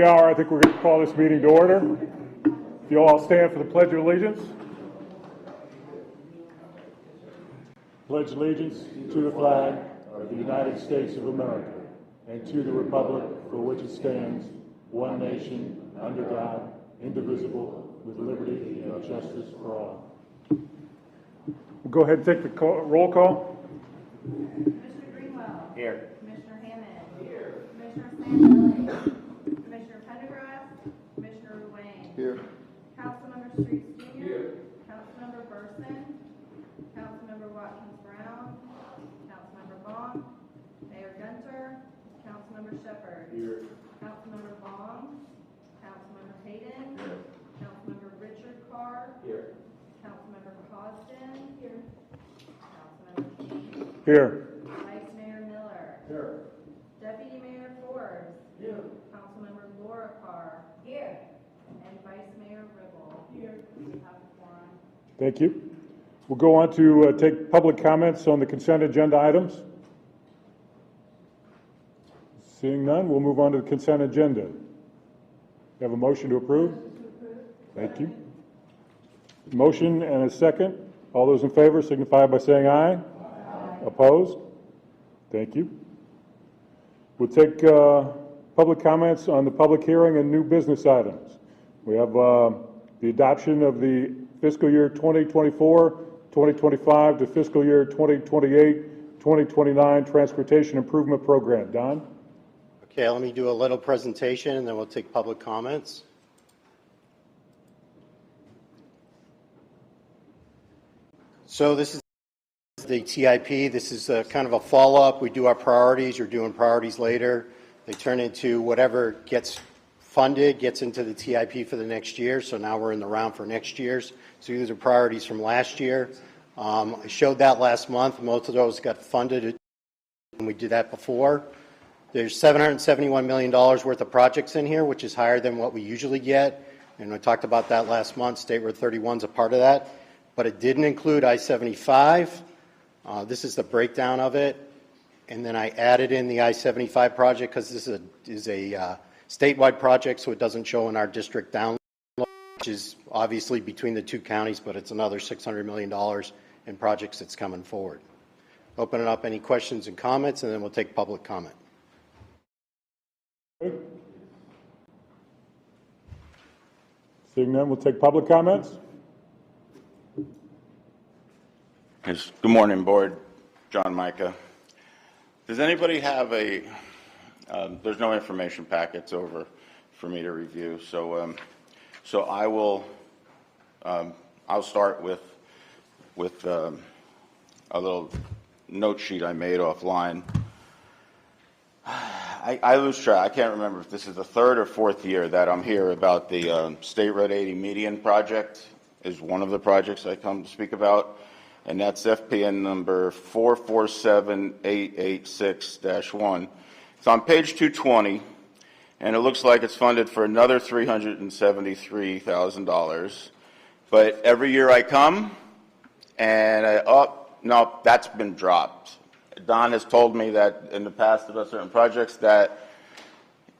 I think we're going to call this meeting to order. If you'll all stand for the Pledge of Allegiance. Pledge allegiance to the flag of the United States of America and to the republic for which it stands, one nation, under God, indivisible, with liberty and justice for all. We'll go ahead and take the roll call. Commissioner Greenwell. Here. Commissioner Hammond. Here. Commissioner Sandberg. Commissioner Pendergrass. Commissioner Ruane. Here. Councilmember Streets Sr. Here. Councilmember Burson. Councilmember Watkins Brown. Councilmember Vaughn. Mayor Gunter. Councilmember Shepherd. Here. Councilmember Vaughn. Councilmember Hayden. Here. Councilmember Richard Carr. Here. Councilmember Cosden. Here. Councilmember King. Here. Vice Mayor Miller. Here. Deputy Mayor Forbes. Here. Councilmember Laura Carr. Here. And Vice Mayor Ribble. Here. We have a quorum. Thank you. We'll go on to take public comments on the consent agenda items. Seeing none, we'll move on to the consent agenda. You have a motion to approve? Thank you. Motion and a second. All those in favor signify by saying aye. Aye. Opposed? Thank you. We'll take public comments on the public hearing and new business items. We have the adoption of the fiscal year 2024, 2025 to fiscal year 2028, 2029 Transportation Improvement Program. Don? Okay, let me do a little presentation and then we'll take public comments. So this is the TIP. This is kind of a follow-up. We do our priorities. You're doing priorities later. They turn into whatever gets funded, gets into the TIP for the next year. So now we're in the round for next year's. So these are priorities from last year. I showed that last month. Most of those got funded, and we did that before. There's $771 million worth of projects in here, which is higher than what we usually get. And I talked about that last month. State Road 31 is a part of that. But it didn't include I-75. This is the breakdown of it. And then I added in the I-75 project because this is a statewide project, so it doesn't show in our district download, which is obviously between the two counties, but it's another $600 million in projects that's coming forward. Open it up, any questions and comments, and then we'll take public comment. Seeing none, we'll take public comments. Yes. Good morning, Board. John Micah. Does anybody have a, there's no information packets over for me to review, so I will, I'll start with a little note sheet I made offline. I lose track. I can't remember if this is the third or fourth year that I'm here about the State Road 80 median project is one of the projects I come to speak about. And that's FPN number 447886-1. It's on page 220, and it looks like it's funded for another $373,000. But every year I come, and no, that's been dropped. Don has told me that in the past about certain projects that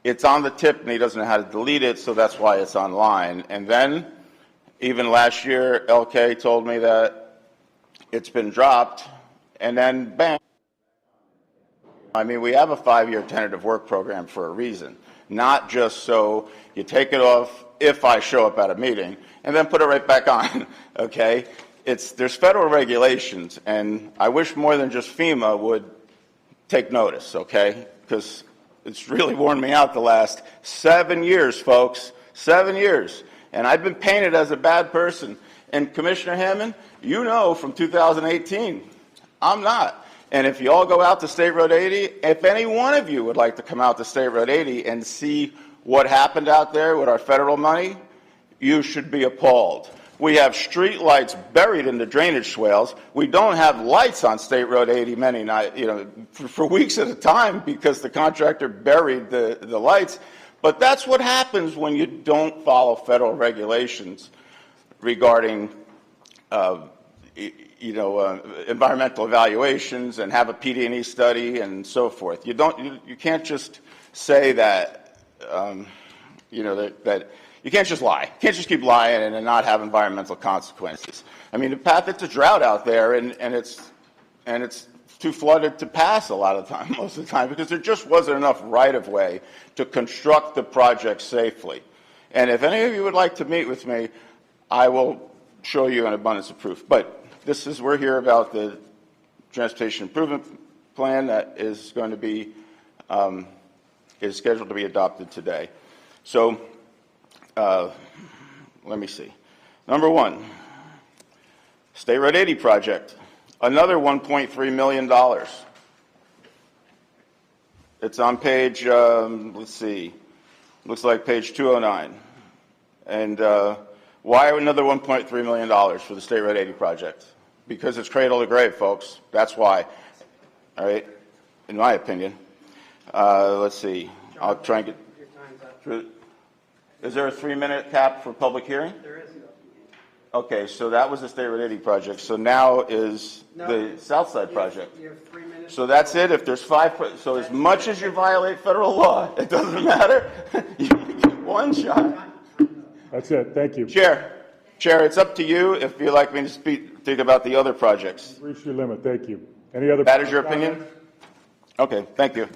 it's on the tip and he doesn't know how to delete it, so that's why it's online. And then, even last year, LK told me that it's been dropped, and then bam. I mean, we have a 5-year tentative work program for a reason, not just so you take it off if I show up at a meeting and then put it right back on, okay? There's federal regulations, and I wish more than just FEMA would take notice, okay? Because it's really worn me out the last 7 years, folks, 7 years. And I've been painted as a bad person. And Commissioner Hammond, you know from 2018, I'm not. And if you all go out to State Road 80, if any one of you would like to come out to State Road 80 and see what happened out there with our federal money, you should be appalled. We have street lights buried in the drainage swales. We don't have lights on State Road 80 many nights, for weeks at a time because the contractor buried the lights. But that's what happens when you don't follow federal regulations regarding, environmental evaluations and have a PD&E study and so forth. You can't just say that that you can't just lie. You can't just keep lying and then not have environmental consequences. I mean, the path, it's a drought out there, and it's too flooded to pass a lot of the time, most of the time, because there just wasn't enough right-of-way to construct the project safely. And if any of you would like to meet with me, I will show you an abundance of proof. But we're here about the transportation improvement plan that is going to be, is scheduled to be adopted today. So, let me see. Number one, State Road 80 project, another $1.3 million. It's on page, let's see, looks like page 209. And why another $1.3 million for the State Road 80 project? Because it's cradle to grave, folks. That's why. All right, in my opinion. Let's see. I'll try and get. Your time's up. Is there a 3-minute cap for public hearing? There is. Okay, so that was the State Road 80 project. So now is No. the South Side project. You have 3 minutes. So that's it. If there's 5, so as much as you violate federal law, it doesn't matter. You get one shot. That's it. Thank you. Chair, it's up to you if you'd like me to speak about the other projects. Reach your limit. Thank you. Any other? That is your opinion? Okay, thank you.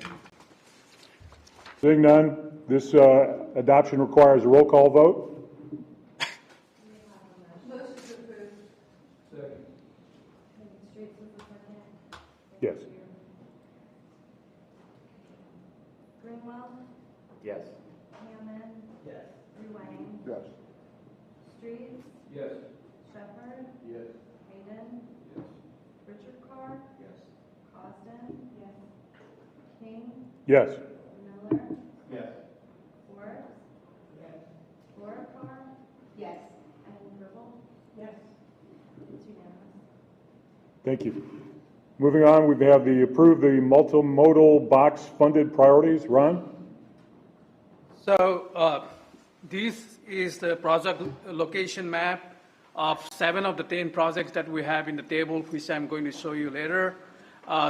Seeing none, this adoption requires a roll call vote. Motion to approve. Second. Streets with the second. Yes. Greenwell, Yes. Hammond, Yes. Ruane, Yes. Streets, Yes. Shepherd, Yes. Hayden, Yes. Richard Carr, Yes. Cosden, yes. King, Yes. Miller, Yes. Forbes, Yes. Loricar, yes. And Ribble, yes. It's unanimous. Thank you. Moving on, we have the approve the multimodal box funded priorities. Ron? So this is the project location map of 7 of the 10 projects that we have in the table, which I'm going to show you later.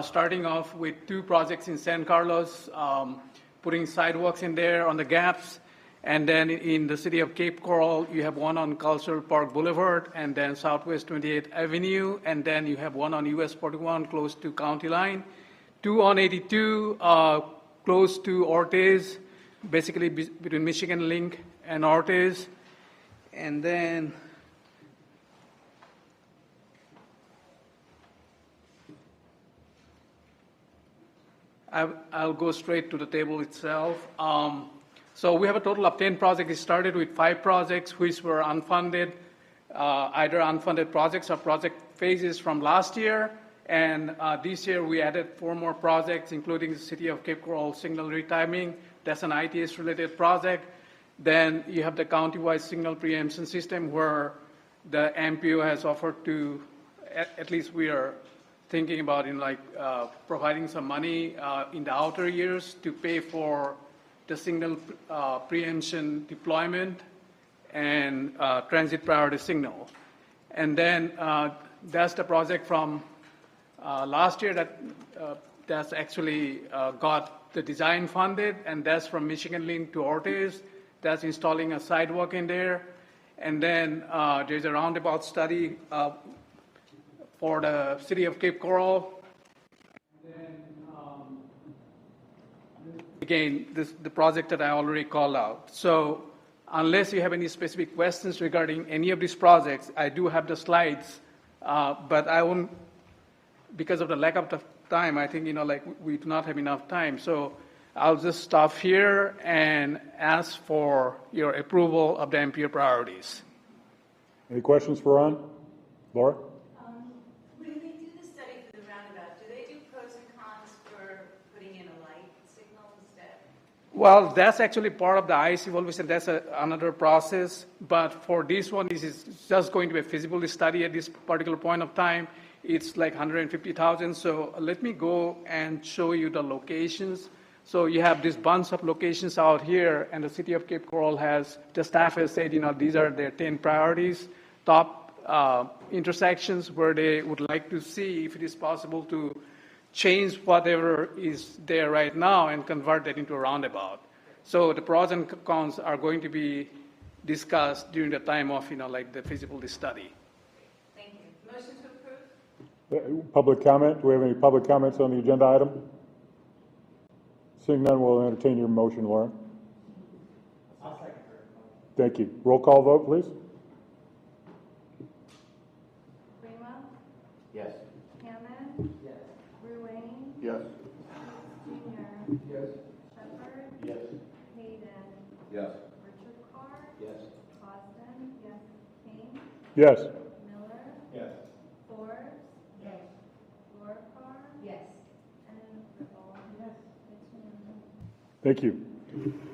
Starting off with 2 projects in San Carlos, putting sidewalks in there on the gaps. And then in the city of Cape Coral, you have one on Cultural Park Boulevard, and then Southwest 28th Avenue, and then you have one on US 41 close to County Line. 2 on 82 close to Ortiz, basically between Michigan Link and Ortiz. And then I'll go straight to the table itself. So we have a total of 10 projects. It started with 5 projects which were unfunded, either unfunded projects or project phases from last year. And this year we added 4 more projects, including the City of Cape Coral signal retiming. That's an ITS-related project. Then you have the county-wide signal preemption system where the MPO has offered to, at least we are thinking about providing some money in the outer years to pay for the signal preemption deployment and transit priority signal. And then that's the project from last year that's actually got the design funded, and that's from Michigan Link to Ortiz. That's installing a sidewalk in there. And then there's a roundabout study for the city of Cape Coral. And then, again, the project that I already called out. So unless you have any specific questions regarding any of these projects, I do have the slides, but I won't, because of the lack of the time, I think, we do not have enough time. So I'll just stop here and ask for your approval of the MPO priorities. Any questions for Ron? Laura? When they do the study for the roundabout, do they do pros and cons for putting in a light signal instead? Well, that's actually part of the IC evaluation. That's another process. But for this one, this is just going to be a feasibility study at this particular point of time. It's like 150,000. So let me go and show you the locations. So you have this bunch of locations out here, and the city of Cape Coral the staff has said, these are their 10 priorities, top intersections where they would like to see if it is possible to change whatever is there right now and convert that into a roundabout. So the pros and cons are going to be discussed during the time of, like the feasibility study. Thank you. Motion to approve? Public comment, do we have any public comments on the agenda item? Seeing none, we'll entertain your motion, Laura. I'll second her. Thank you. Roll call vote, please. Prima, Yes. Hammond, Yes. Ruane, Yes. Junior, Yes. Shepherd, Yes. Hayden, Yes. Richard Carr, Yes. Austin, yes, King, Yes. Miller, Yes. Forbes, yes, Laura Carr, yes, and Ripple, yes. It's unanimous. Thank you.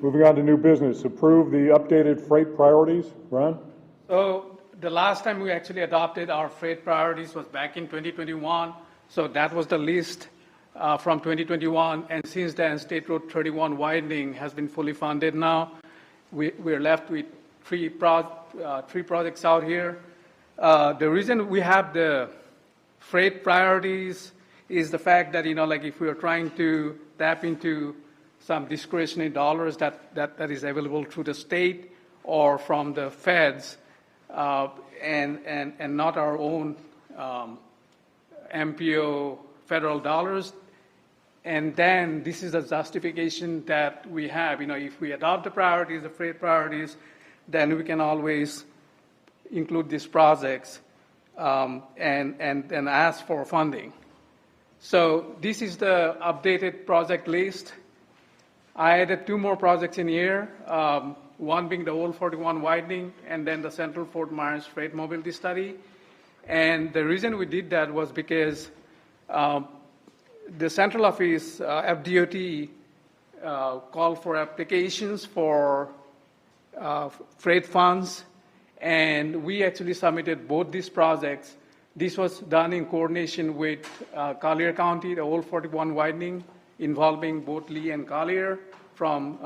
Moving on to new business. Approve the updated freight priorities. Ron? So the last time we actually adopted our freight priorities was back in 2021. So that was the list from 2021. And since then, State Road 31 widening has been fully funded now. We're left with three projects out here. The reason we have the freight priorities is the fact that, like if we are trying to tap into some discretionary dollars that is available through the state or from the feds, and not our own MPO federal dollars. And then this is a justification that we have. If we adopt the priorities, the freight priorities, then we can always include these projects and ask for funding. So this is the updated project list. I added two more projects in here, one being the Old 41 widening and then the Central Fort Myers Freight Mobility Study. And the reason we did that was because the central office, FDOT, called for applications for freight funds, and we actually submitted both these projects. This was done in coordination with Collier County, the Old 41 widening, involving both Lee and Collier from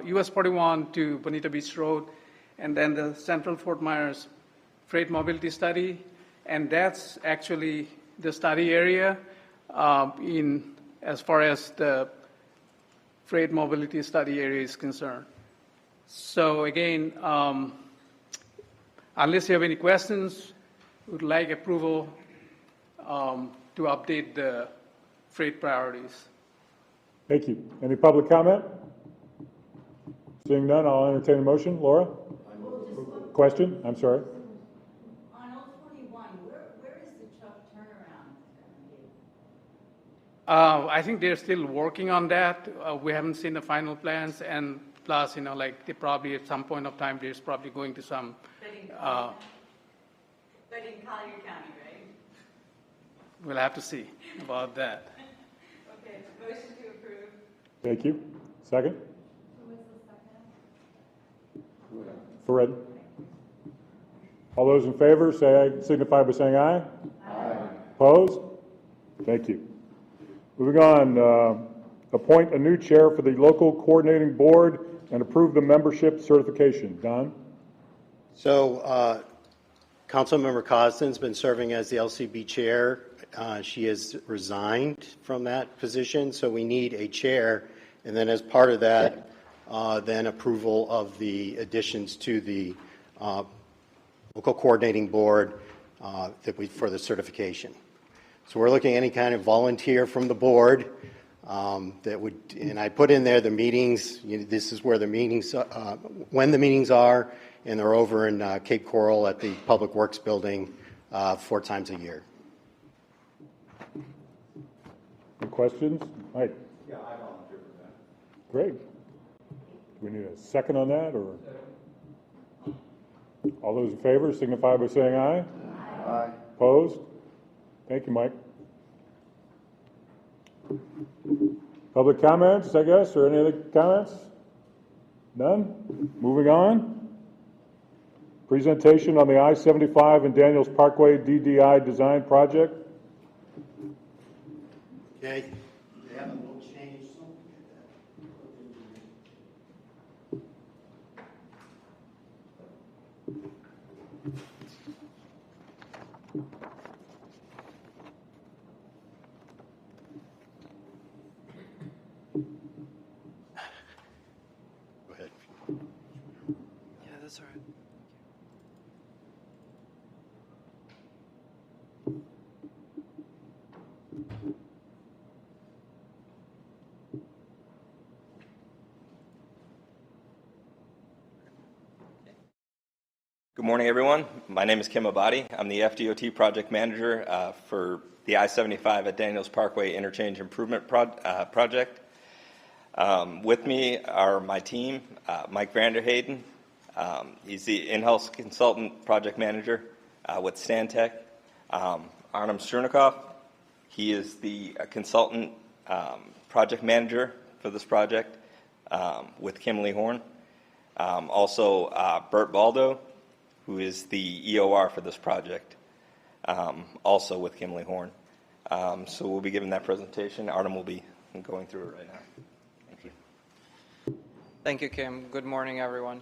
US 41 to Bonita Beach Road, and then the Central Fort Myers Freight Mobility Study, and that's actually the study area as far as the freight mobility study area is concerned. So again, unless you have any questions, we would like approval to update the freight priorities. Thank you. Any public comment? Seeing none, I'll entertain a motion. Laura? Question? I'm sorry. On Old 41, where is the truck turnaround going to be? I think they're still working on that. We haven't seen the final plans, and plus, like they probably at some point of time, there's probably going to some. But in Collier County, right? We'll have to see about that. Okay, motion to approve? Thank you. Second? Who was the second? Fred? All those in favor, signify by saying aye. Aye. Opposed? Thank you. Moving on, appoint a new chair for the local coordinating board and approve the membership certification. Don? So, Councilmember Costin's been serving as the LCB chair. She has resigned from that position, so we need a chair. And then as part of that, then approval of the additions to the local coordinating board for the certification. So we're looking at any kind of volunteer from the board that would, and I put in there the meetings. This is where the meetings, when the meetings are, and they're over in Cape Coral at the Public Works Building 4 times a year. Any questions? Mike? Yeah, I volunteer for that. Great. Do we need a second on that, or? All those in favor signify by saying aye. Aye. Opposed? Thank you, Mike. Public comments, I guess, or any other comments? None? Moving on. Presentation on the I-75 and Daniels Parkway DDI design project. Okay. They have a little change. Good morning, everyone. My name is Kim Abadi. I'm the FDOT project manager for the I-75 at Daniels Parkway Interchange Improvement Project. With me are my team, Mike Vanderhayden. He's the in-house consultant project manager with Stantec. Arnem Chernikov, he is the consultant project manager for this project with Kimley Horn. Also, Bert Baldo, who is the EOR for this project, also with Kimley Horn. So we'll be giving that presentation. Artem will be going through it right now. Thank you. Thank you, Kim. Good morning, everyone.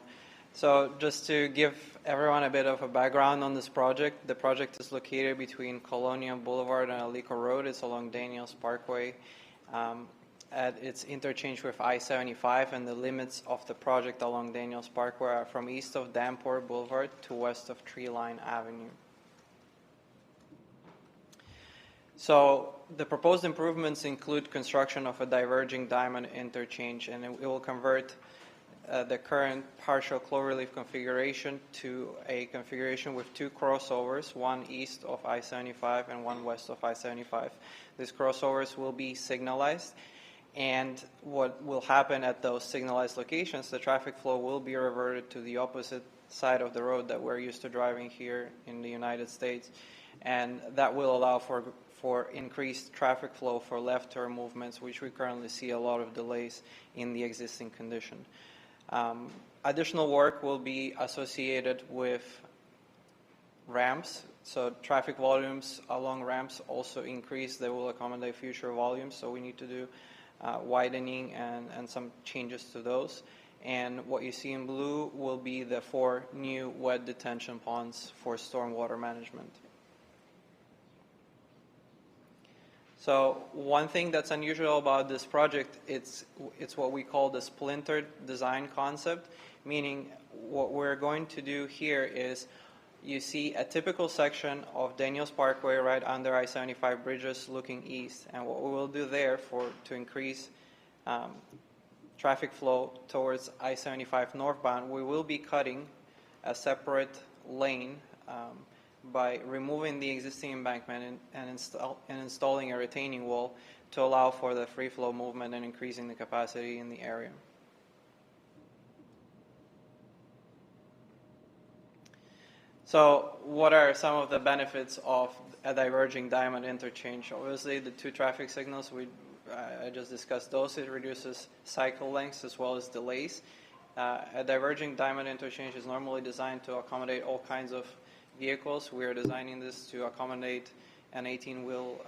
So just to give everyone a bit of a background on this project, the project is located between Colonia Boulevard and Alico Road. It's along Daniels Parkway at its interchange with I-75, and the limits of the project along Daniels Parkway are from east of Damport Boulevard to west of Tree Line Avenue. So the proposed improvements include construction of a diverging diamond interchange, and it will convert the current partial cloverleaf configuration to a configuration with two crossovers, one east of I-75 and one west of I-75. These crossovers will be signalized, and what will happen at those signalized locations, the traffic flow will be reverted to the opposite side of the road that we're used to driving here in the United States, and that will allow for increased traffic flow for left turn movements, which we currently see a lot of delays in the existing condition. Additional work will be associated with ramps. So traffic volumes along ramps also increase. They will accommodate future volumes. So we need to do widening and some changes to those. And what you see in blue will be the 4 new wet detention ponds for stormwater management. So one thing that's unusual about this project, it's what we call the splintered design concept, meaning what we're going to do here is you see a typical section of Daniels Parkway right under I-75 bridges looking east, and what we will do there to increase traffic flow towards I-75 northbound, we will be cutting a separate lane by removing the existing embankment and installing a retaining wall to allow for the free flow movement and increasing the capacity in the area. So what are some of the benefits of a diverging diamond interchange? Obviously, the 2 traffic signals, I just discussed those. It reduces cycle lengths as well as delays. A diverging diamond interchange is normally designed to accommodate all kinds of vehicles. We are designing this to accommodate an 18-wheel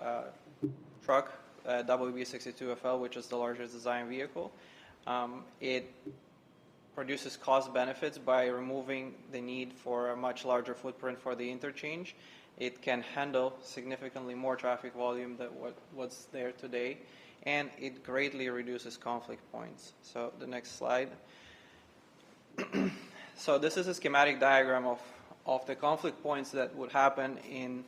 truck, WB62FL, which is the largest design vehicle. It produces cost benefits by removing the need for a much larger footprint for the interchange. It can handle significantly more traffic volume than what's there today, and it greatly reduces conflict points. So the next slide. So this is a schematic diagram of the conflict points that would happen in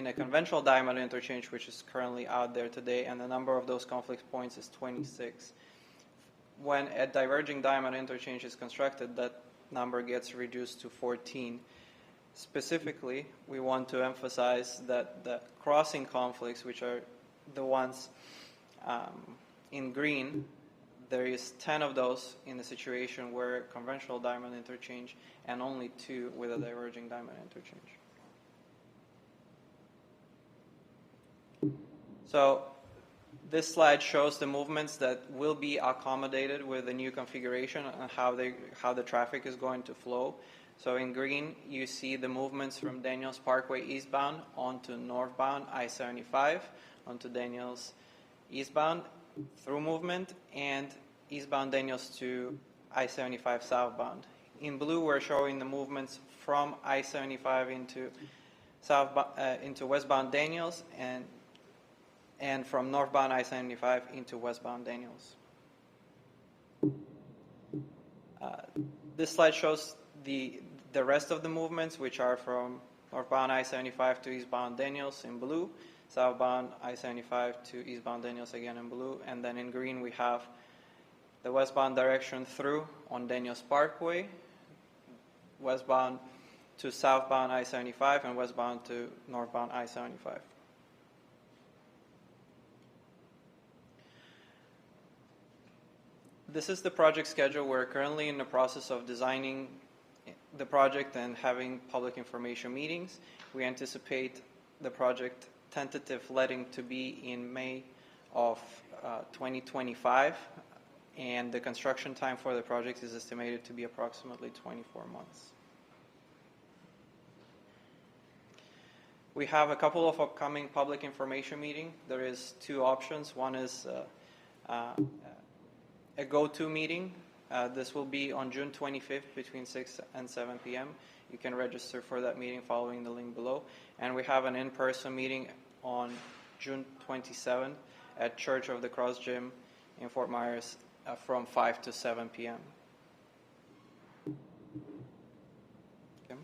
a conventional diamond interchange, which is currently out there today, and the number of those conflict points is 26. When a diverging diamond interchange is constructed, that number gets reduced to 14. Specifically, we want to emphasize that the crossing conflicts, which are the ones in green, there is 10 of those in the situation where conventional diamond interchange and only 2 with a diverging diamond interchange. So this slide shows the movements that will be accommodated with the new configuration and how the traffic is going to flow. So in green, you see the movements from Daniels Parkway eastbound onto northbound I-75, onto Daniels eastbound through movement, and eastbound Daniels to I-75 southbound. In blue, we're showing the movements from I-75 into westbound Daniels and from northbound I-75 into westbound Daniels. This slide shows the rest of the movements, which are from northbound I-75 to eastbound Daniels in blue, southbound I-75 to eastbound Daniels again in blue, and then in green we have the westbound direction through on Daniels Parkway, westbound to southbound I-75 and westbound to northbound I-75. This is the project schedule. We're currently in the process of designing the project and having public information meetings. We anticipate the project tentative letting to be in May of 2025, and the construction time for the project is estimated to be approximately 24 months. We have a couple of upcoming public information meetings. There is two options. One is a go-to meeting. This will be on June 25th between 6 and 7 p.m. You can register for that meeting following the link below. And we have an in-person meeting on June 27th at Church of the Cross Gym in Fort Myers from 5 to 7 p.m. Okay.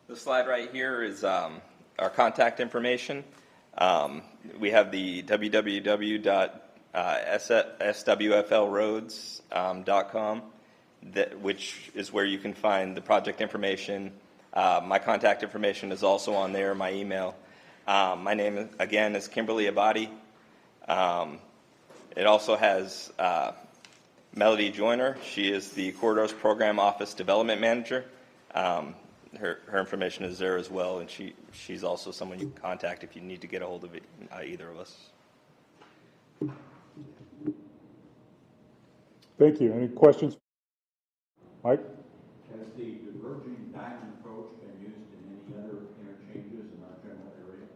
The slide right here is our contact information. We have the www.swflroads.com, which is where you can find the project information. My contact information is also on there, my email. My name, again, is Kimberly Abadi. It also has Melody Joyner. She is the Corridors Program Office Development Manager. Her information is there as well, and she's also someone you can contact if you need to get a hold of either of us. Thank you. Any questions? Mike? Has the diverging diamond approach been used in any other interchanges in our general area?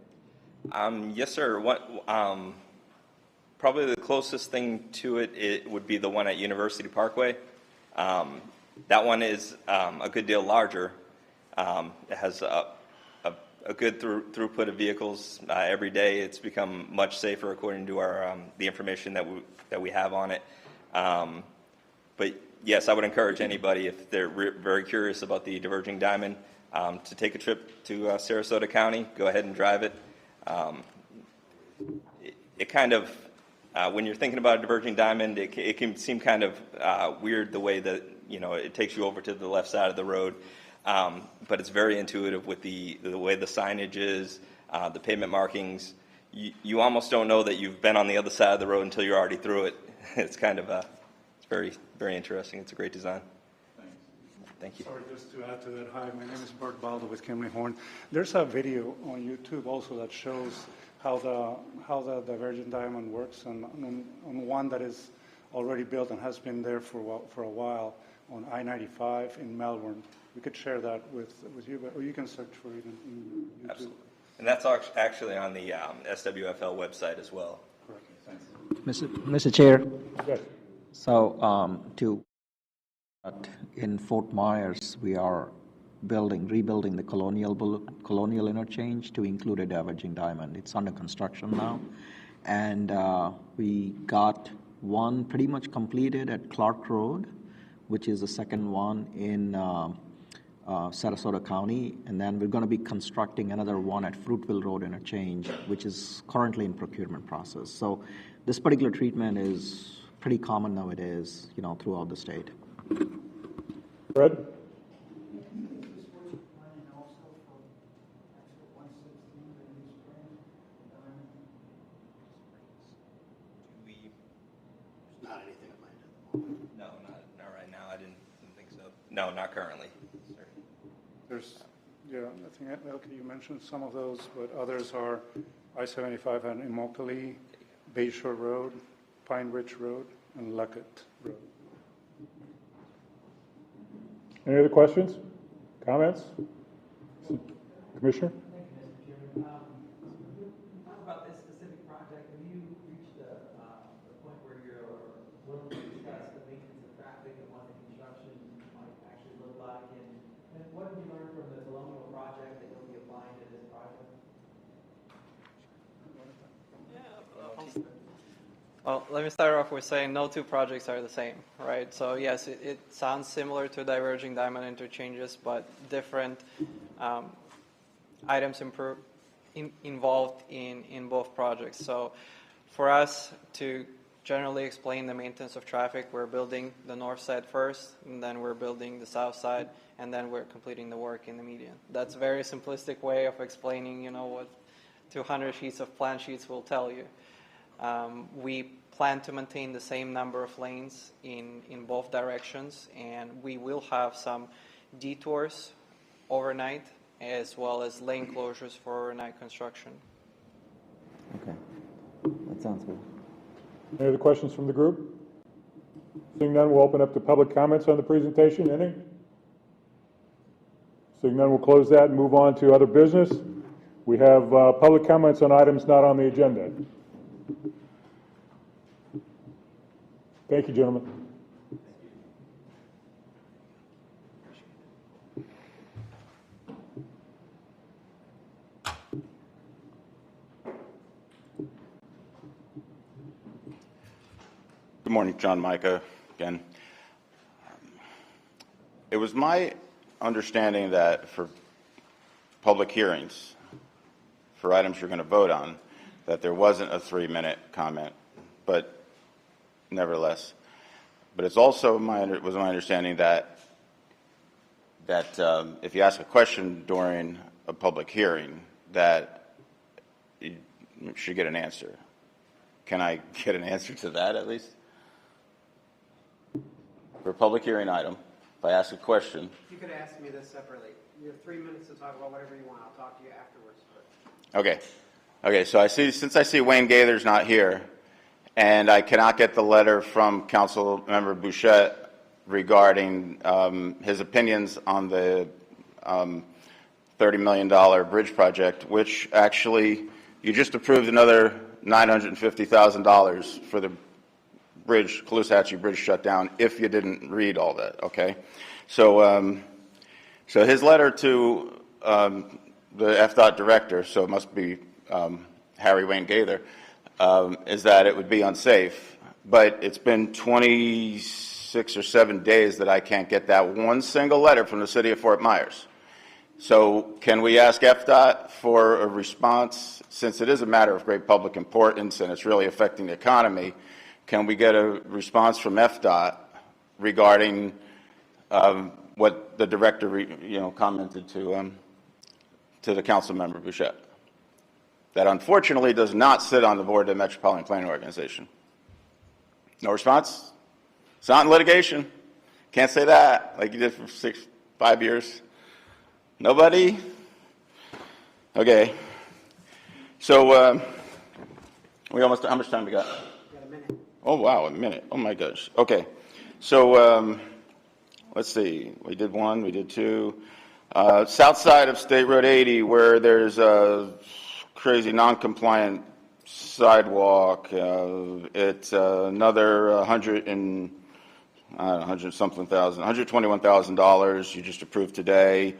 Yes, sir. Probably the closest thing to it would be the one at University Parkway. That one is a good deal larger. It has a good throughput of vehicles every day. It's become much safer according to our the information that we have on it. But yes, I would encourage anybody, if they're very curious about the diverging diamond, to take a trip to Sarasota County. Go ahead and drive it. It kind of, when you're thinking about a diverging diamond, it can seem kind of weird the way that it takes you over to the left side of the road. But it's very intuitive with the way the signage is, the pavement markings. You almost don't know that you've been on the other side of the road until you're already through it. It's kind of it's very, very interesting. It's a great design. Thanks. Thank you. Sorry, just to add to that. Hi, my name is Bert Baldo with Kimley Horn. There's a video on YouTube also that shows how the divergent diamond works, and on one that is already built and has been there for a while on I-95 in Melbourne. We could share that with you, or you can search for it in YouTube. Absolutely. And that's actually on the SWFL website as well. Correct. Thanks. Mr. Chair, Yes. so in Fort Myers, we are rebuilding the colonial interchange to include a diverging diamond. It's under construction now, and we got one pretty much completed at Clark Road, which is the second one in Sarasota County, and then we're going to be constructing another one at Fruitville Road interchange, which is currently in procurement process. So this particular treatment is pretty common nowadays, throughout the state. Fred? Not anything at mind at the moment. No, not right now. I didn't think so. No, not currently. Sorry. There's, I think, Elke, you mentioned some of those, but others are I-75 and Immokalee, Bayshore Road, Pine Ridge Road, and Luckett Road. Any other questions? Comments? Commissioner? Thank you, Mr. Chairman. Talk about this specific project. Have you reached the point where you're willing to discuss the maintenance of traffic and what the construction might actually look like? And what have you learned from the Colonial project that you'll be applying to this project? Well, let me start off with saying no two projects are the same, right? So yes, it sounds similar to diverging diamond interchanges, but different items involved in both projects. So for us to generally explain the maintenance of traffic. We're building the north side first, and then we're building the south side, and then we're completing the work in the median. That's a very simplistic way of explaining, what 200 sheets of plan sheets will tell you. We plan to maintain the same number of lanes in both directions, and we will have some detours overnight, as well as lane closures for overnight construction. Okay, that sounds good. Any other questions from the group? Seeing none, we'll open up to public comments on the presentation. Any? Seeing none, we'll close that and move on to other business. We have public comments on items not on the agenda. Thank you, gentlemen. Good morning, John Micah again. It was my understanding that for public hearings, for items you're going to vote on, that there wasn't a 3-minute comment, but nevertheless. But it's also my understanding that if you ask a question during a public hearing, that you should get an answer. Can I get an answer to that at least? For a public hearing item, if I ask a question. You could ask me this separately. You have 3 minutes to talk about whatever you want. I'll talk to you afterwards. Okay, so since I see Wayne Gaither's not here, and I cannot get the letter from Council Member Bouchette regarding his opinions on the $30 million bridge project, which actually you just approved another $950,000 for the bridge, Caloosahatchee Bridge shutdown, if you didn't read all that, okay? So his letter to the FDOT director, so it must be Harry Wayne Gaither, is that it would be unsafe. But it's been 26 or 7 days that I can't get that one single letter from the city of Fort Myers. So can we ask FDOT for a response, since it is a matter of great public importance and it's really affecting the economy? Can we get a response from FDOT regarding what the director, commented to the council member Bouchette? That unfortunately does not sit on the board of the Metropolitan Planning Organization. No response? It's not in litigation. Can't say that like you did for 5 years. Nobody? Okay. So how much time we got? Oh, wow, a minute. Oh, my gosh. Okay. So let's see. We did 1, we did 2. South side of State Road 80, where there's a crazy non-compliant sidewalk. It's another $121,000 you just approved today.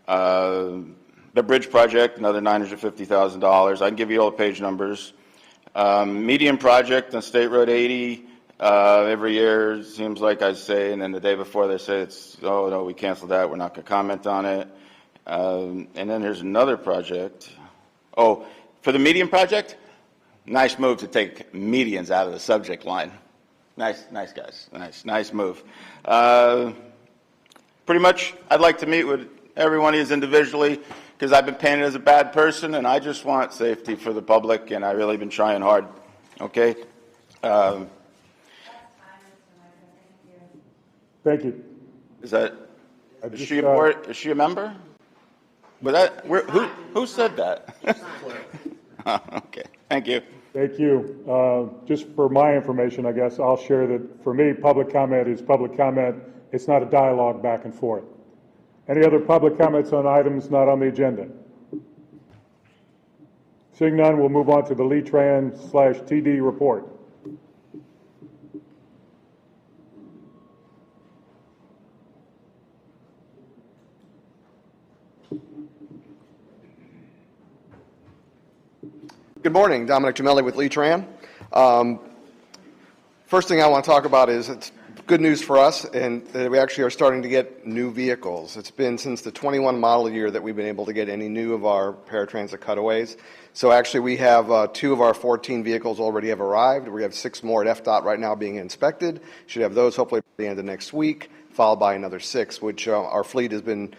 The bridge project, another $950,000. I can give you all the page numbers. Median project on State Road 80, every year it seems like I say, and then the day before they say oh no, we canceled that, we're not going to comment on it. And then there's another project. Oh, for the median project, nice move to take medians out of the subject line. Nice guys, nice move. Pretty much, I'd like to meet with every one of these individually, because I've been painted as a bad person, and I just want safety for the public, and I've really been trying hard. Okay? Thank you. Is she aboard? Is she a member? Who said that? Okay. Thank you. Thank you. Just for my information, I guess I'll share that for me, public comment is public comment. It's not a dialogue back and forth. Any other public comments on items not on the agenda? Seeing none, we'll move on to the Lee-Tran/TD report. Good morning, Dominic Gemelli with Lee-Tran. First thing I want to talk about is it's good news for us, and that we actually are starting to get new vehicles. It's been since the 21 model year that we've been able to get any new of our paratransit cutaways. So actually we have 2 of our 14 vehicles already have arrived. We have 6 more at FDOT right now being inspected. Should have those hopefully by the end of next week, followed by another 6, which our fleet has been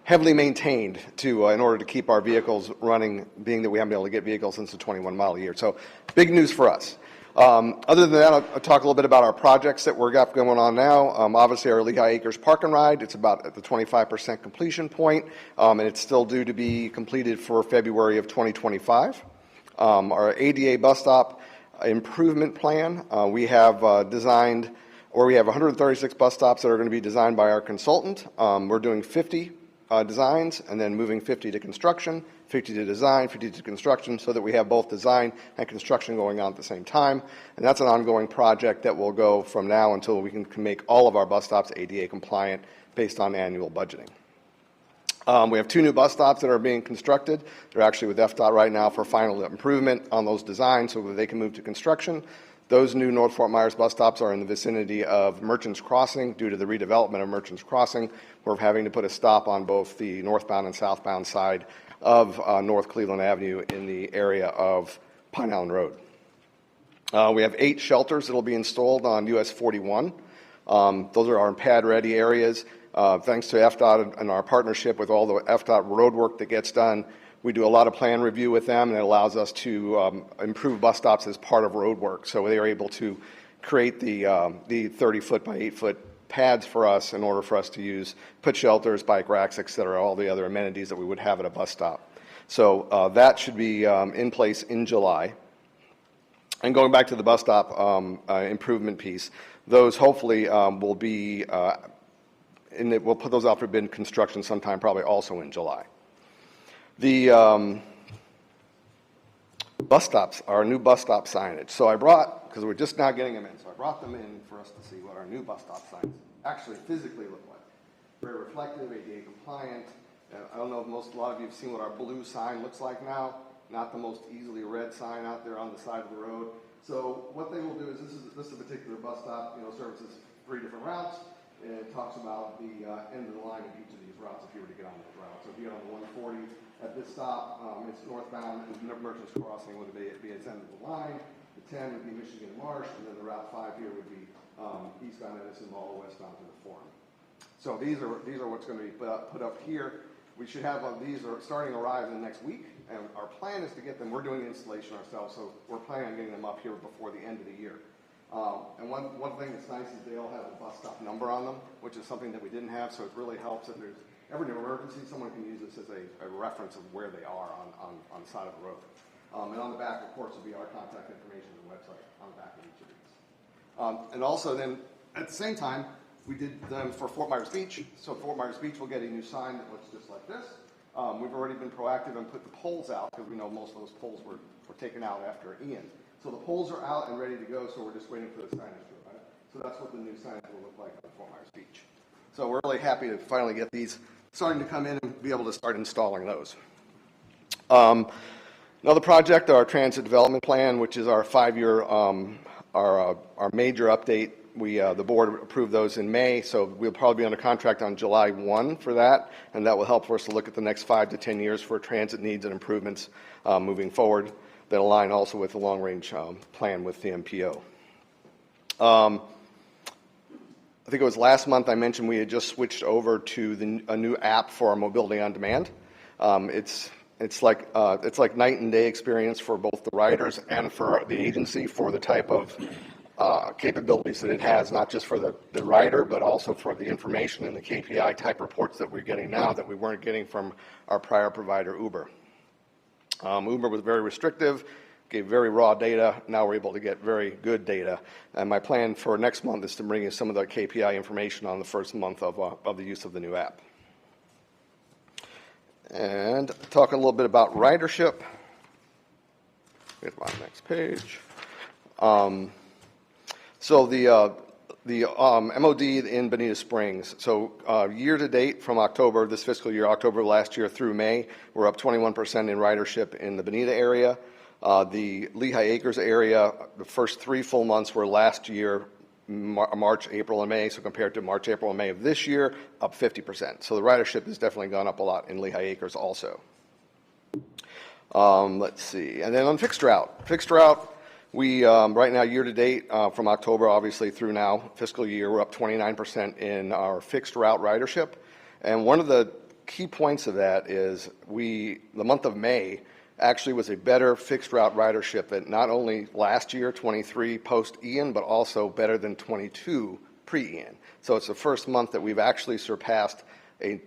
heavily maintained to in order to keep our vehicles running, being that we haven't been able to get vehicles since the 21 model year. So big news for us. Other than that, I'll talk a little bit about our projects that we've got going on now. Obviously, our Lehigh Acres Park and Ride, it's about at the 25% completion point, and it's still due to be completed for February of 2025. Our ADA bus stop improvement plan, we have designed, or we have 136 bus stops that are going to be designed by our consultant. We're doing 50 designs and then moving 50 to construction, 50 to design, 50 to construction, so that we have both design and construction going on at the same time. And that's an ongoing project that will go from now until we can make all of our bus stops ADA compliant based on annual budgeting. We have 2 new bus stops that are being constructed. They're actually with FDOT right now for final improvement on those designs so that they can move to construction. Those new North Fort Myers bus stops are in the vicinity of Merchants Crossing. Due to the redevelopment of Merchants Crossing, we're having to put a stop on both the northbound and southbound side of North Cleveland Avenue in the area of Pine Island Road. We have 8 shelters that will be installed on US 41. Those are our pad-ready areas. Thanks to FDOT and our partnership with all the FDOT road work that gets done, we do a lot of plan review with them, and it allows us to improve bus stops as part of road work. So they are able to create the 30-foot by 8-foot pads for us in order for us to use, put shelters, bike racks, et cetera, all the other amenities that we would have at a bus stop. So that should be in place in July. And going back to the bus stop improvement piece, those hopefully will be, and we'll put those out for bid construction sometime probably also in July. The bus stops, our new bus stop signage. So I brought, because we're just now getting them in, so I brought them in for us to see what our new bus stop signs actually physically look like. Very reflective, ADA compliant. I don't know if a lot of you have seen what our blue sign looks like now. Not the most easily read sign out there on the side of the road. So what they will do is, this is a particular bus stop, services 3 different routes. And it talks about the end of the line of each of these routes if you were to get on that route. So if you get on the 140 at this stop, it's northbound, and Merchants Crossing would be its end of the line. The 10 would be Michigan Marsh, and then the Route 5 here would be eastbound Edison Mall, westbound to the Forum. So these are what's going to be put up here. We should have these are starting to arrive in the next week, and our plan is to get them. We're doing the installation ourselves, so we're planning on getting them up here before the end of the year. And one thing that's nice is they all have a bus stop number on them, which is something that we didn't have, so it really helps if there's ever an emergency, someone can use this as a reference of where they are on the side of the road. And on the back, of course, will be our contact information and website on the back of each of these. And also then, at the same time, we did them for Fort Myers Beach. So Fort Myers Beach will get a new sign that looks just like this. We've already been proactive and put the poles out, because we know most of those poles were taken out after Ian. So the poles are out and ready to go, so we're just waiting for the signage to arrive. So that's what the new signage will look like on Fort Myers Beach. So we're really happy to finally get these starting to come in and be able to start installing those. Another project, our transit development plan, which is our 5-year, our major update. The board approved those in May, so we'll probably be under contract on July 1 for that, and that will help for us to look at the next 5 to 10 years for transit needs and improvements moving forward that align also with the long-range plan with the MPO. I think it was last month I mentioned we had just switched over to a new app for our mobility on demand. It's like night and day experience for both the riders and for the agency for the type of capabilities that it has, not just for the rider, but also for the information and the KPI type reports that we're getting now that we weren't getting from our prior provider, Uber. Uber was very restrictive, gave very raw data. Now we're able to get very good data. And my plan for next month is to bring you some of the KPI information on the first month of the use of the new app. And talk a little bit about ridership. Here's my next page. So the MOD in Bonita Springs. So year to date from October, this fiscal year, October last year through May, we're up 21% in ridership in the Bonita area. The Lehigh Acres area, the first 3 full months were last year, March, April, and May. So compared to March, April, and May of this year, up 50%. So the ridership has definitely gone up a lot in Lehigh Acres also. Let's see. And then on fixed route, we right now year to date from October obviously through now fiscal year, we're up 29% in our fixed route ridership. And one of the key points of that is the month of May actually was a better fixed route ridership than not only last year, 23 post-Ian, but also better than 22 pre-Ian. So it's the first month that we've actually surpassed a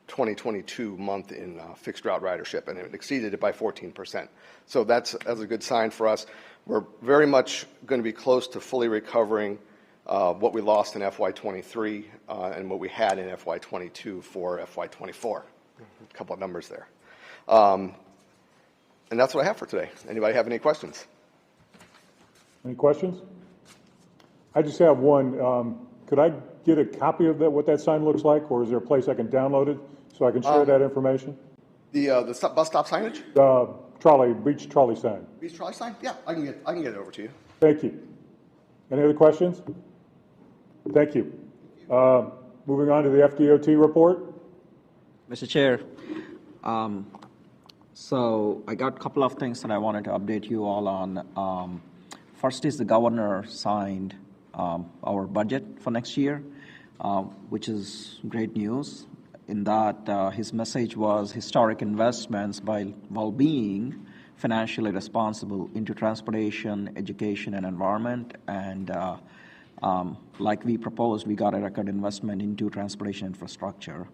2022 month in fixed route ridership, and it exceeded it by 14%. So that's a good sign for us. We're very much going to be close to fully recovering what we lost in FY23 and what we had in FY22 for FY24. A couple of numbers there. And that's what I have for today. Anybody have any questions? Any questions? I just have one. Could I get a copy of that, what that sign looks like, or is there a place I can download it so I can share that information? The bus stop signage? Beach trolley sign. Beach trolley sign? Yeah, I can get it over to you. Thank you. Any other questions? Thank you. Moving on to the FDOT report. Mr. Chair, so I got a couple of things that I wanted to update you all on. First is the governor signed our budget for next year, which is great news in that his message was historic investments while being financially responsible into transportation, education, and environment. And like we proposed, we got a record investment into transportation infrastructure.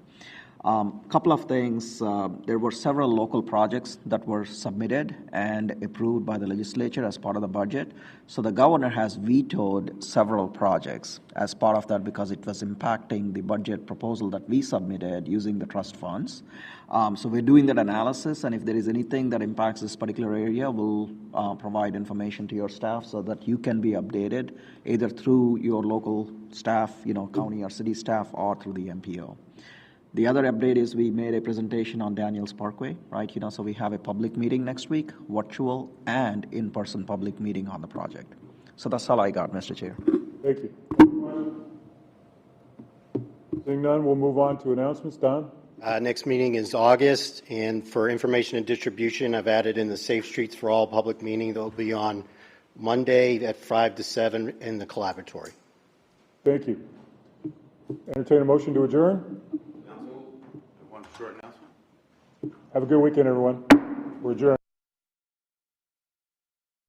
Couple of things. There were several local projects that were submitted and approved by the legislature as part of the budget. So the governor has vetoed several projects as part of that because it was impacting the budget proposal that we submitted using the trust funds. So we're doing that analysis, and if there is anything that impacts this particular area, we'll provide information to your staff so that you can be updated either through your local staff, county or city staff, or through the MPO. The other update is we made a presentation on Daniels Parkway, right? So we have a public meeting next week, virtual and in-person public meeting on the project. So that's all I got, Mr. Chair. Thank you. Seeing none, we'll move on to announcements. Don? Next meeting is August, and for information and distribution, I've added in the Safe Streets for All public meeting. They'll be on Monday at 5 to 7 in the collaboratory. Thank you. Entertain a motion to adjourn. One short announcement. Have a good weekend, everyone. We're adjourned.